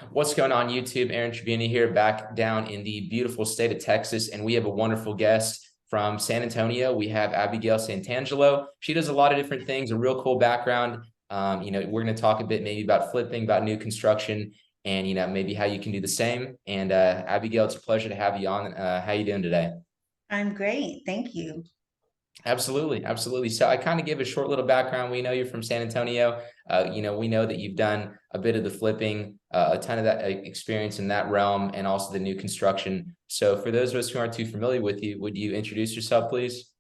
What's going on YouTube? Aaron Trevini here, back down in the beautiful state of Texas, and we have a wonderful guest from San Antonio. We have Abigail Santangelo. She does a lot of different things, a real cool background. We're going to talk a bit maybe about flipping, about new construction, and maybe how you can do the same. And Abigail, it's a pleasure to have you on. How you doing today? I'm great. Thank you. Absolutely, absolutely. So I kind of give a short little background. We know you're from San Antonio. We know that you've done a bit of the flipping, a ton of that experience in that realm, and also the new construction. So for those of us who aren't too familiar with you, would you introduce yourself, please?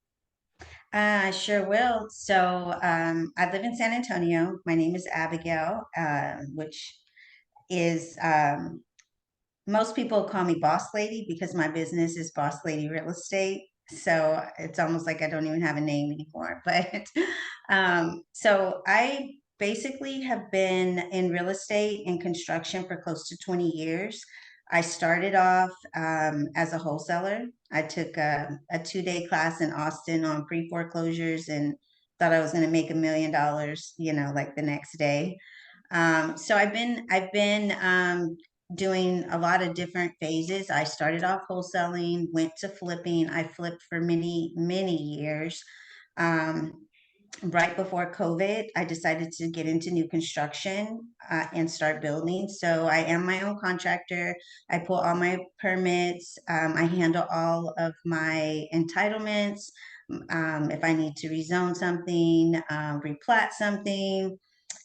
I sure will. I live in San Antonio. My name is Abigail, which is most people call me Boss Lady because my business is Boss Lady Real Estate. So it's almost like I don't even have a name anymore. So I basically have been in real estate and construction for close to 20 years. I started off as a wholesaler. I took a 2-day class in Austin on pre-foreclosures and thought I was going to make $1 million, like the next day. So I've been doing a lot of different phases. I started off wholesaling, went to flipping. I flipped for many, many years. Um, right before COVID, I decided to get into new construction and start building. So I am my own contractor. I pull all my permits. I handle all of my entitlements. If I need to rezone something, replat something,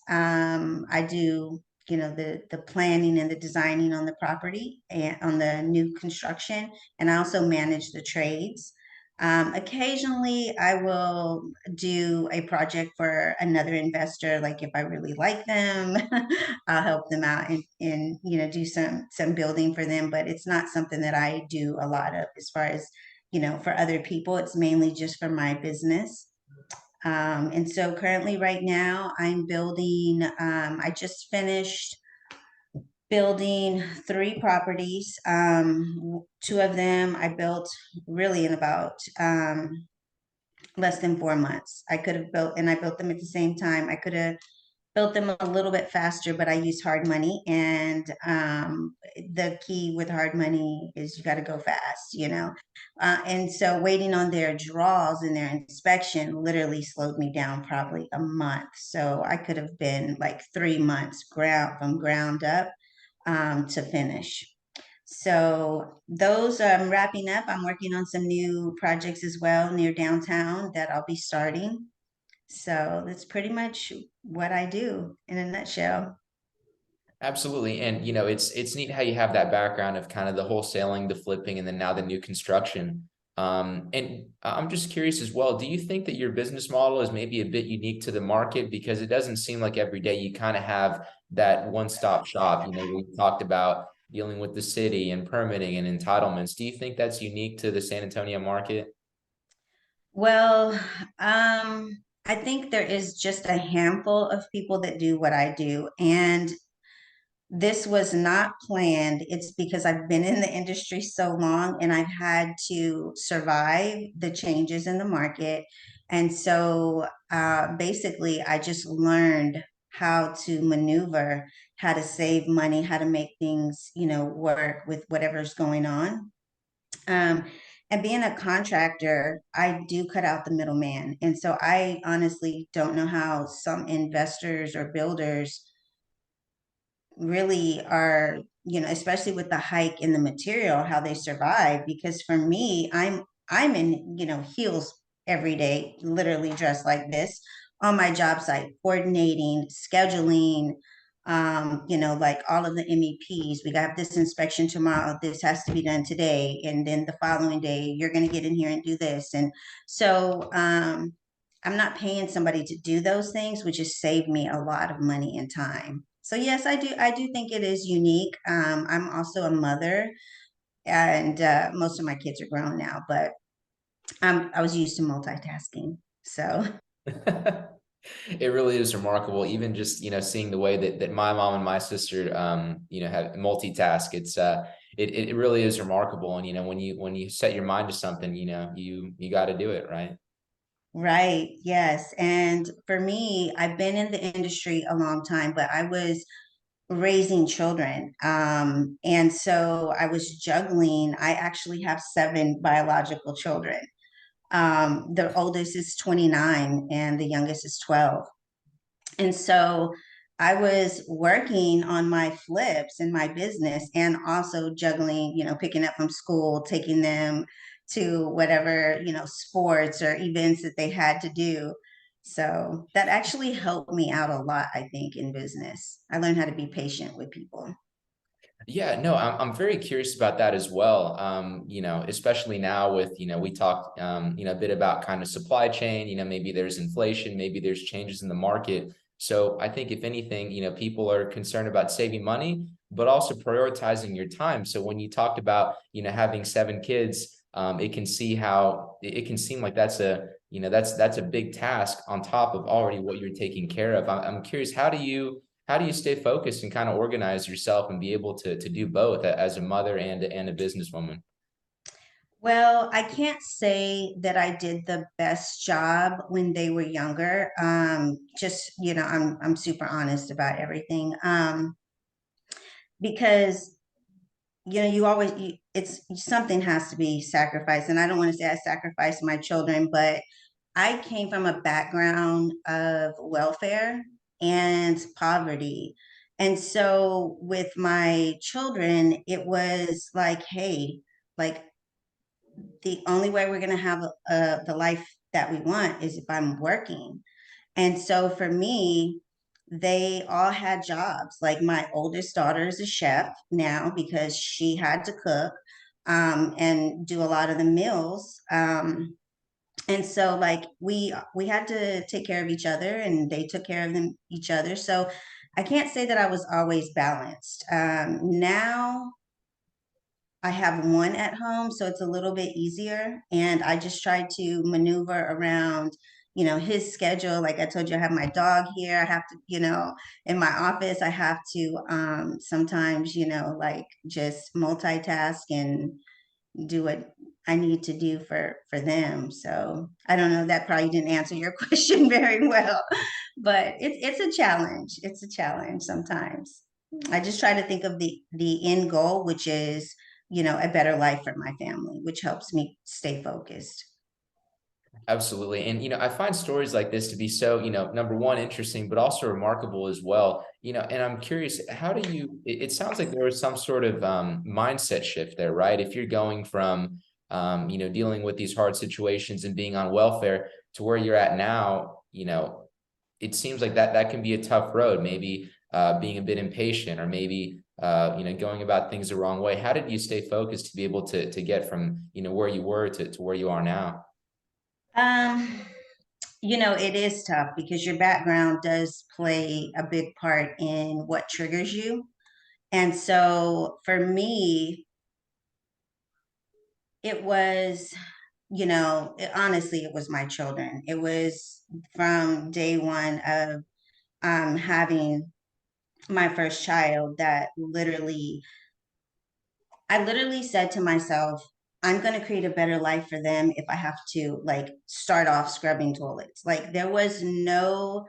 I do, the planning and the designing on the property and on the new construction, and I also manage the trades. Occasionally, I will do a project for another investor. Like if I really like them, I'll help them out and do some building for them. But it's not something that I do a lot of as far as for other people. It's mainly just for my business. And so currently right now I'm building, I just finished building 3 properties. Two of them I built really in about less than 4 months. I could have built, and I built them at the same time. I could have built them a little bit faster, but I used hard money. And the key with hard money is you got to go fast. And so waiting on their draws and their inspection literally slowed me down probably a month. So I could have been like 3 months from ground up to finish. So those wrapping up. I'm working on some new projects as well near downtown that I'll be starting. So that's pretty much what I do in a nutshell. Absolutely. And it's neat how you have that background of kind of the wholesaling, the flipping, and then now the new construction. And I'm just curious as well, do you think that your business model is maybe a bit unique to the market? Because it doesn't seem like every day you kind of have that one-stop shop. We talked about dealing with the city and permitting and entitlements. Do you think that's unique to the San Antonio market? Well, I think there is just a handful of people that do what I do. And this was not planned. It's because I've been in the industry so long and I've had to survive the changes in the market. And so basically, I just learned how to maneuver, how to save money, how to make things, work with whatever's going on. Um, and being a contractor, I do cut out the middleman. And so I honestly don't know how some investors or builders really are, especially with the hike in the material, how they survive. Because for me, I'm in, heels every day, literally dressed like this on my job site, coordinating, scheduling, like all of the MEPs. We got this inspection tomorrow. This has to be done today. And then the following day, you're going to get in here and do this. And so I'm not paying somebody to do those things, which has saved me a lot of money and time. So yes, I do think it is unique. I'm also a mother, and most of my kids are grown now, but I was used to multitasking. So It really is remarkable, even just seeing the way that my mom and my sister have multitask. It really is remarkable. And when you set your mind to something, you got to do it, right? right, yes. And for me, I've been in the industry a long time, but I was raising children. And so I was juggling. I actually have seven biological children. The oldest is 29 and the youngest is 12. And so I was working on my flips in my business and also juggling, picking up from school, taking them to whatever, sports or events that they had to do. So that actually helped me out a lot, I think, in business. I learned how to be patient with people. Yeah, no, I'm very curious about that as well. Especially now with, we talked, a bit about kind of supply chain, maybe there's inflation, maybe there's changes in the market. So I think if anything, people are concerned about saving money, but also prioritizing your time. So when you talked about, having seven kids, it can see how it can seem like that's that's a big task on top of already what you're taking care of. I'm curious, how do you stay focused and kind of organize yourself and be able to do both as a mother and a businesswoman? Well, I can't say that I did the best job when they were younger. Just, I'm super honest about everything. Because it's something has to be sacrificed, and I don't want to say I sacrificed my children, but I came from a background of welfare and poverty. And so with my children, it was like, hey, like the only way we're going to have the life that we want is if I'm working. And so for me, they all had jobs. Like my oldest daughter is a chef now because she had to cook and do a lot of the meals. And so like we had to take care of each other, and they took care of each other. So I can't say that I was always balanced. Now I have one at home, so it's a little bit easier. And I just try to maneuver around, his schedule. Like I told you, I have my dog here. I have to, in my office, I have to sometimes, like just multitask and do what I need to do for them. So I don't know. That probably didn't answer your question very well, but it's a challenge. It's a challenge sometimes. I just try to think of the end goal, which is a better life for my family, which helps me stay focused. Absolutely. And, I find stories like this to be so, number one, interesting, but also remarkable as well. And I'm curious, how do you, it sounds like there was some sort of mindset shift there, right? If you're going from, dealing with these hard situations and being on welfare to where you're at now, it seems like that can be a tough road, maybe being a bit impatient or maybe, going about things the wrong way. How did you stay focused to be able to get from, where you were to where you are now? Um, it is tough because your background does play a big part in what triggers you. And so for me, it was, honestly, it was my children. It was from day one of having my first child that I literally said to myself, I'm going to create a better life for them if I have to like start off scrubbing toilets. Like there was no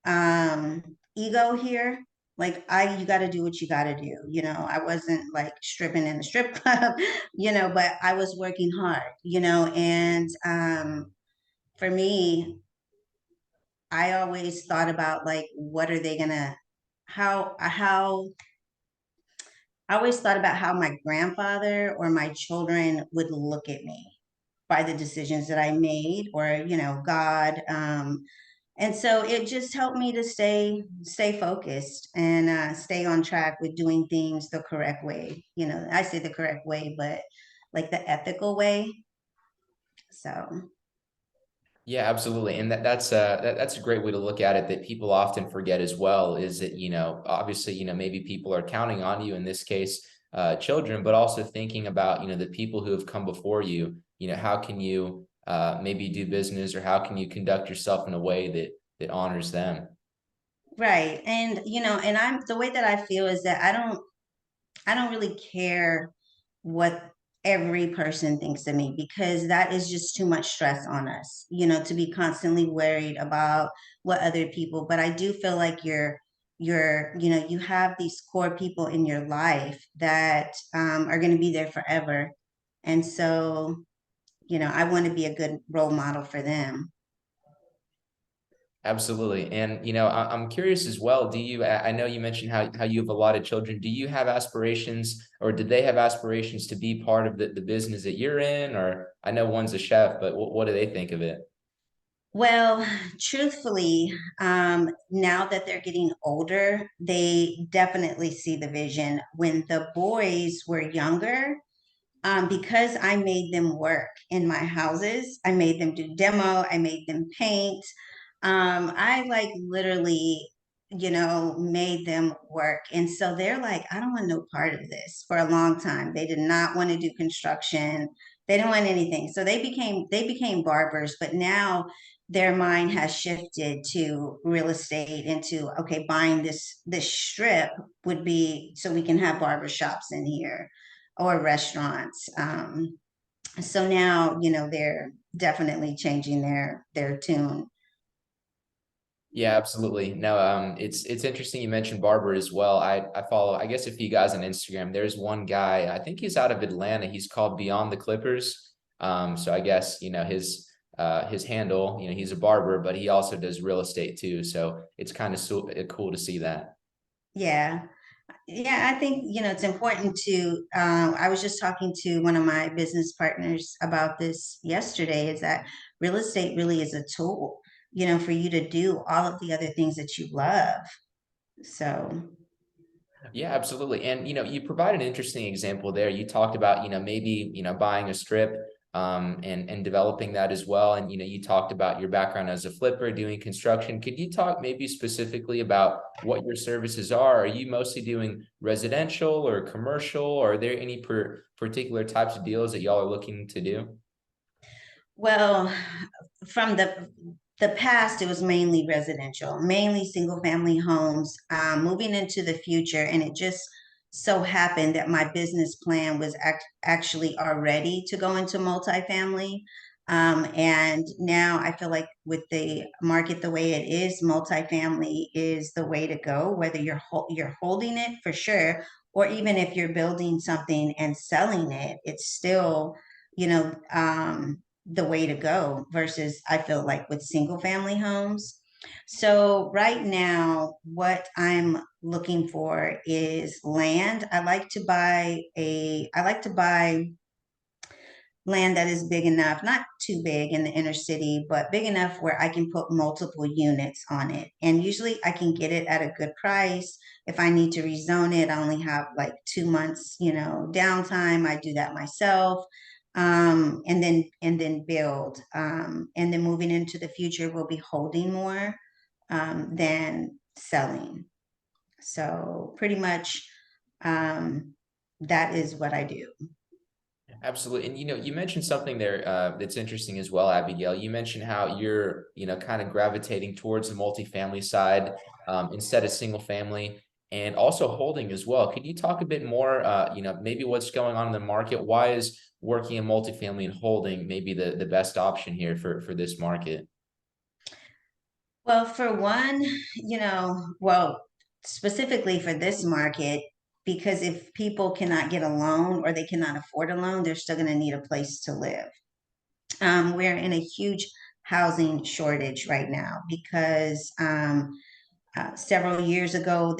ego here. Like you got to do what you got to do. I wasn't like stripping in the strip club, but I was working hard, and for me, I always thought about like what are they gonna how I always thought about how my grandfather or my children would look at me by the decisions that I made, or God. And so it just helped me to stay focused and stay on track with doing things the correct way. I say the correct way, but like the ethical way. So Yeah, absolutely. And that's a great way to look at it that people often forget as well is that, obviously, maybe people are counting on you in this case, children, but also thinking about, the people who have come before you, how can you maybe do business or how can you conduct yourself in a way that honors them? right, and and I'm the way that I feel is that I don't really care what every person thinks of me, because that is just too much stress on us, to be constantly worried about what other people. But I do feel like you have these core people in your life that are going to be there forever. And so, I want to be a good role model for them. Absolutely. And, I'm curious as well. I know you mentioned how you have a lot of children. Do you have aspirations, or did they have aspirations to be part of the business that you're in? Or I know one's a chef, but what do they think of it? Well, truthfully, now that they're getting older, they definitely see the vision. When the boys were younger, because I made them work in my houses. I made them do demo. I made them paint. I like literally, made them work. And so they're like, I don't want no part of this for a long time. They did not want to do construction. They didn't want anything. So they became barbers, but now their mind has shifted to real estate into okay, buying this strip would be so we can have barber shops in here or restaurants. So now, they're definitely changing their tune. Yeah, absolutely. No, it's interesting you mentioned Barber as well. I follow, I guess, a few guys on Instagram. There's one guy, I think he's out of Atlanta. He's called Beyond the Clippers. So I guess, his handle, he's a barber, but he also does real estate too. So it's kind of cool to see that. Yeah. Yeah, I think, it's important to, I was just talking to one of my business partners about this yesterday, is that real estate really is a tool, for you to do all of the other things that you love. So, Yeah, absolutely. And you provide an interesting example there. You talked about, maybe, buying a strip and developing that as well. And you talked about your background as a flipper doing construction. Could you talk maybe specifically about what your services are? Are you mostly doing residential or commercial? Or are there any particular types of deals that y'all are looking to do? well, from the past, it was mainly residential, mainly single family homes. Moving into the future, and it just so happened that my business plan was actually already to go into multifamily. And now I feel like with the market the way it is, multifamily is the way to go. Whether you're holding it for sure, or even if you're building something and selling it, it's still you know the way to go versus I feel like with single family homes. So right now, what I'm looking for is land. I like to buy land that is big enough, not too big in the inner city, but big enough where I can put multiple units on it. And usually I can get it at a good price. If I need to rezone it, I only have like 2 months, downtime. I do that myself. And then build. And then moving into the future, we'll be holding more than selling. So pretty much um, that is what I do. Absolutely. And you mentioned something there that's interesting as well, Abigail. You mentioned how you're, kind of gravitating towards the multifamily side instead of single family and also holding as well. Could you talk a bit more, maybe what's going on in the market? Why is working in multifamily and holding maybe the best option here for this market? Well, for one, well, specifically for this market, because if people cannot get a loan or they cannot afford a loan, they're still going to need a place to live. We're in a huge housing shortage right now because several years ago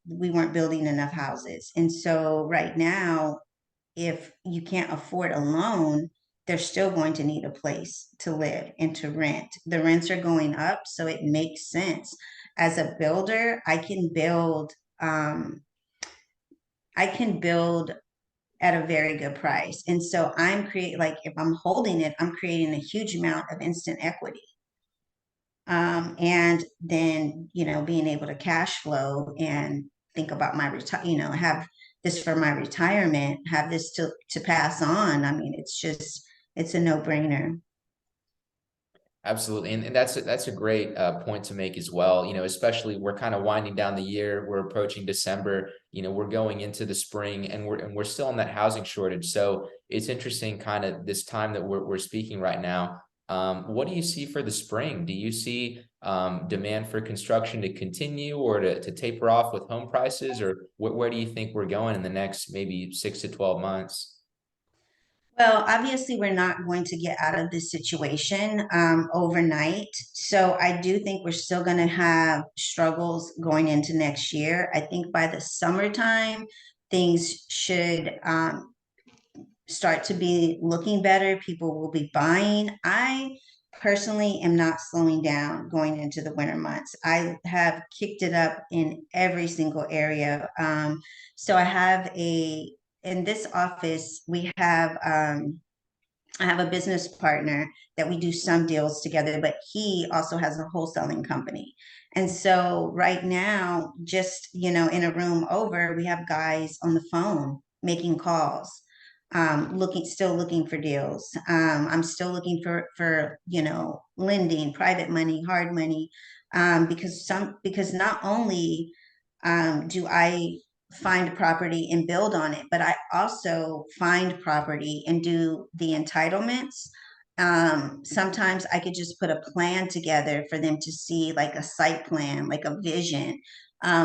we weren't building enough houses. And so right now, if you can't afford a loan, they're still going to need a place to live and to rent. The rents are going up, so it makes sense. As a builder, I can build at a very good price. And so like if I'm holding it, I'm creating a huge amount of instant equity. And then, being able to cash flow and think about my have this for my retirement, have this to pass on. I mean, it's a no-brainer. Absolutely. And that's a great point to make as well. Especially we're kind of winding down the year. We're approaching December. We're going into the spring and we're still in that housing shortage. So it's interesting kind of this time that we're speaking right now. What do you see for the spring? Do you see demand for construction to continue or to taper off with home prices, or where do you think we're going in the next maybe 6 to 12 months? Well, obviously, we're not going to get out of this situation overnight. So I do think we're still going to have struggles going into next year. I think by the summertime, things should start to be looking better. People will be buying. I personally am not slowing down going into the winter months. I have kicked it up in every single area. So I have in this office, I have a business partner that we do some deals together, but he also has a wholesaling company. And so right now, just, in a room over, we have guys on the phone making calls, still looking for deals. I'm still looking for, lending, private money, hard money, because not only do I find property and build on it, but I also find property and do the entitlements. Sometimes I could just put a plan together for them to see, like a site plan, like a vision,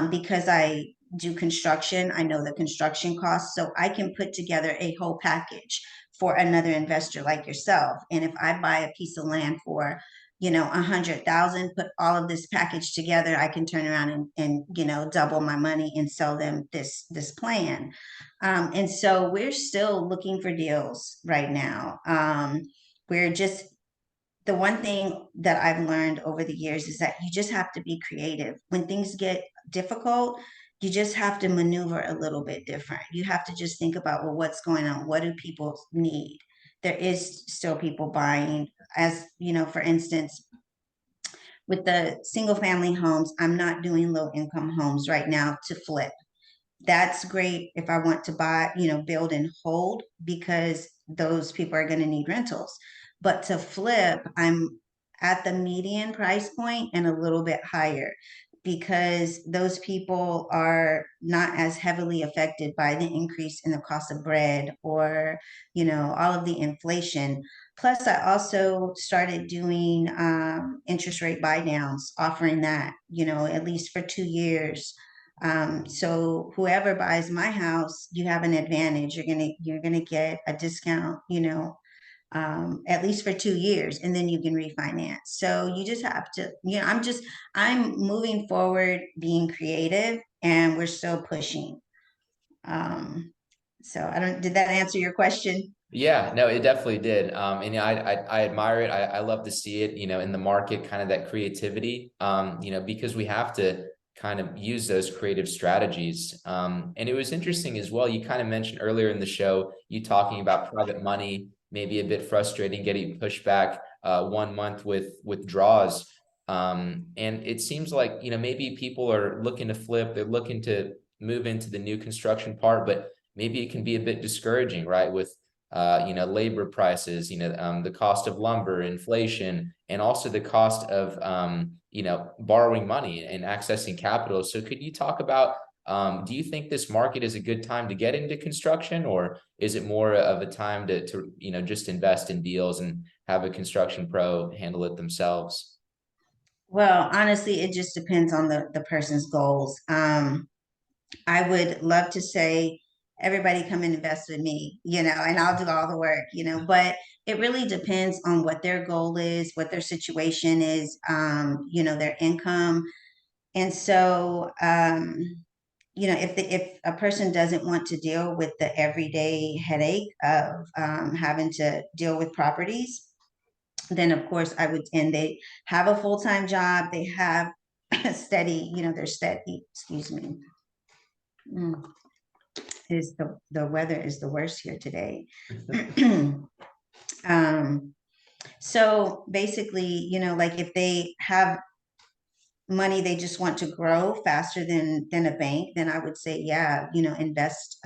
because I do construction. I know the construction costs, so I can put together a whole package for another investor like yourself. And if I buy a piece of land for 100,000, put all of this package together, I can turn around and double my money and sell them this plan. And so we're still looking for deals right now. We're just The one thing that I've learned over the years is that you just have to be creative. When things get difficult, you just have to maneuver a little bit different. You have to just think about, well, what's going on? What do people need? There is still people buying. As for instance, with the single family homes, I'm not doing low income homes right now to flip. That's great if I want to buy, build and hold, because those people are going to need rentals. But to flip, I'm at the median price point and a little bit higher, because those people are not as heavily affected by the increase in the cost of bread, or, all of the inflation. Plus, I also started doing interest rate buy downs, offering that, at least for 2 years. So whoever buys my house, you have an advantage. You're gonna get a discount, at least for 2 years, and then you can refinance. So you just have to, I'm moving forward, being creative, and we're still pushing. Um, so I don't, did that answer your question? Yeah, no, it definitely did. And yeah, I admire it. I love to see it, in the market, kind of that creativity, because we have to kind of use those creative strategies. And it was interesting as well. You kind of mentioned earlier in the show, you talking about private money, maybe a bit frustrating, getting pushback 1 month with withdrawals. And it seems like, maybe people are looking to flip, they're looking to move into the new construction part, but maybe it can be a bit discouraging, right? With labor prices, the cost of lumber, inflation, and also the cost of, borrowing money and accessing capital. So could you talk about, do you think this market is a good time to get into construction, or is it more of a time to just invest in deals and have a construction pro handle it themselves? Well, honestly, it just depends on the person's goals. I would love to say, everybody come and invest with me, and I'll do all the work, but it really depends on what their goal is, what their situation is, their income. And so, if a person doesn't want to deal with the everyday headache of having to deal with properties, then of course I would, and they have a full-time job, they have steady, they're steady, excuse me. Mm. Is the weather is the worst here today. um, so basically, like if they have money, they just want to grow faster than a bank, then I would say, yeah, invest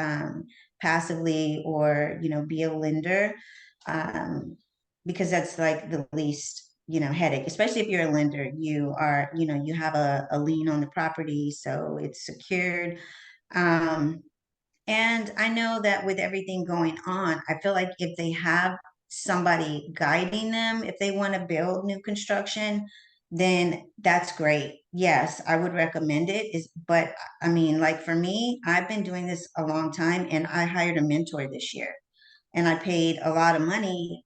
passively, or be a lender, um, because that's like the least headache. Especially if you're a lender, you have a lien on the property, so it's secured. um, and I know that with everything going on, I feel like if they have somebody guiding them, if they want to build new construction, then that's great. Yes, I would recommend it. But I mean, like for me, I've been doing this a long time and I hired a mentor this year and I paid a lot of money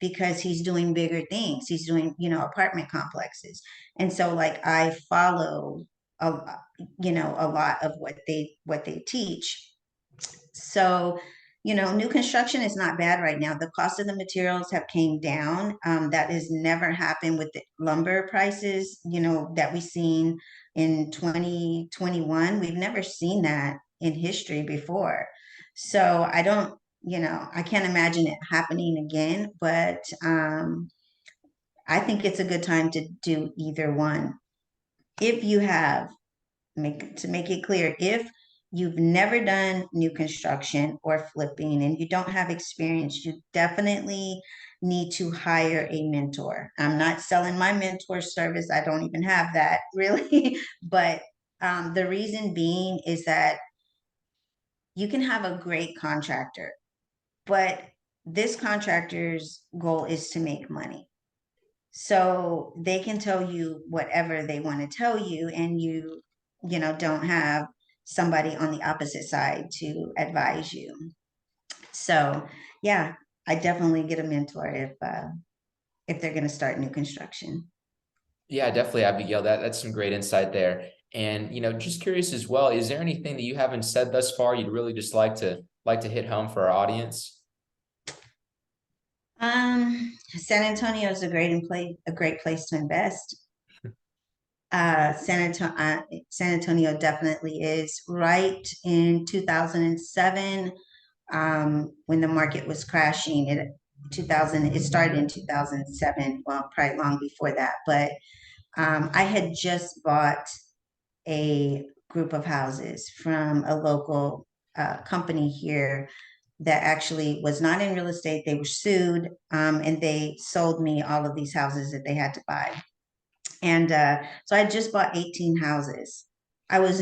because he's doing bigger things. He's doing, apartment complexes. And so like I follow a, a lot of what they teach. So, new construction is not bad right now. The cost of the materials have came down. That has never happened with the lumber prices, that we've seen in 2021. We've never seen that in history before. So I can't imagine it happening again, but I think it's a good time to do either one. If you have make it clear, if you've never done new construction or flipping and you don't have experience, you definitely need to hire a mentor. I'm not selling my mentor service. I don't even have that really. But the reason being is that you can have a great contractor, but this contractor's goal is to make money. So they can tell you whatever they want to tell you, and don't have somebody on the opposite side to advise you. So yeah, I definitely get a mentor if they're going to start new construction. Yeah, definitely, Abigail. That's some great insight there. And just curious as well, is there anything that you haven't said thus far you'd really just like to hit home for our audience? San Antonio is a great place to invest. San Antonio definitely is right in 2007 when the market was crashing. It started in 2007, well, probably long before that. But I had just bought a group of houses from a local company here that actually was not in real estate. They were sued, and they sold me all of these houses that they had to buy. And so I just bought 18 houses. I was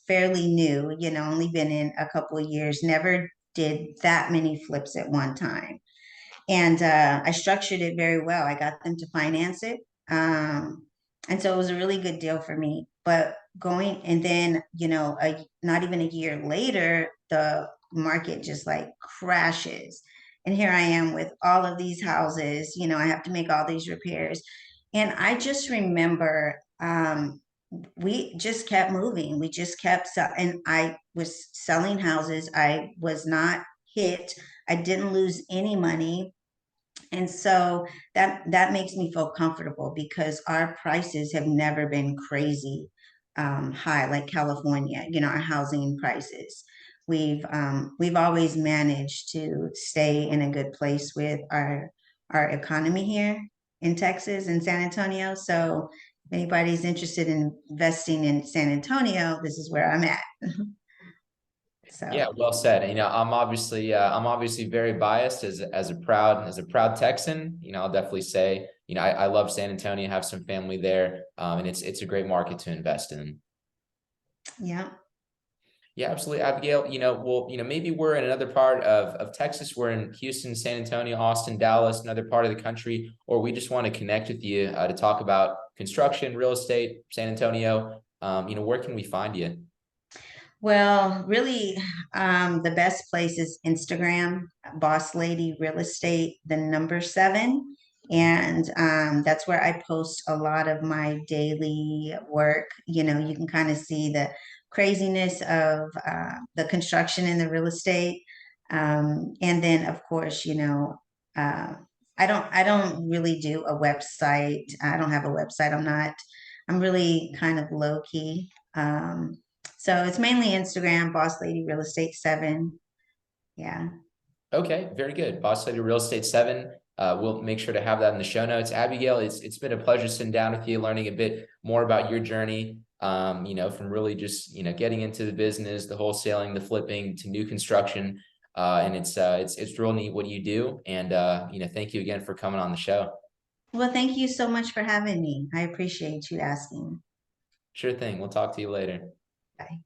fairly new, only been in a couple of years, never did that many flips at one time. And I structured it very well. I got them to finance it. And so it was a really good deal for me. But and then, not even a year later, the market just like crashes. And here I am with all of these houses, I have to make all these repairs. And I just remember we just kept moving. We just kept and I was selling houses. I was not hit. I didn't lose any money, and so that makes me feel comfortable because our prices have never been crazy high like California, our housing prices. We've always managed to stay in a good place with our economy here in Texas and San Antonio. So if anybody's interested in investing in San Antonio, this is where I'm at. Yeah, So well said. I'm obviously very biased as a proud Texan. I'll definitely say, I love San Antonio, have some family there, and it's a great market to invest in. yeah. Yeah, absolutely, Abigail. Well, maybe we're in another part of Texas. We're in Houston, San Antonio, Austin, Dallas, another part of the country, or we just want to connect with you to talk about construction, real estate, San Antonio. Where can we find you? Well, really, the best place is Instagram, Boss Lady Real Estate, the number seven. And that's where I post a lot of my daily work. You can kind of see the craziness of the construction and the real estate. And then, of course, uh, I don't really do a website. I don't have a website. I'm really kind of low key. So it's mainly Instagram, Boss Lady Real Estate 7. Yeah. Okay, very good. Boss Lady Real Estate 7. We'll make sure to have that in the show notes. Abigail, it's been a pleasure sitting down with you, learning a bit more about your journey. From really just getting into the business, the wholesaling, the flipping to new construction. And it's real neat what you do. And thank you again for coming on the show. Well, thank you so much for having me. I appreciate you asking. Sure thing. We'll talk to you later. Bye.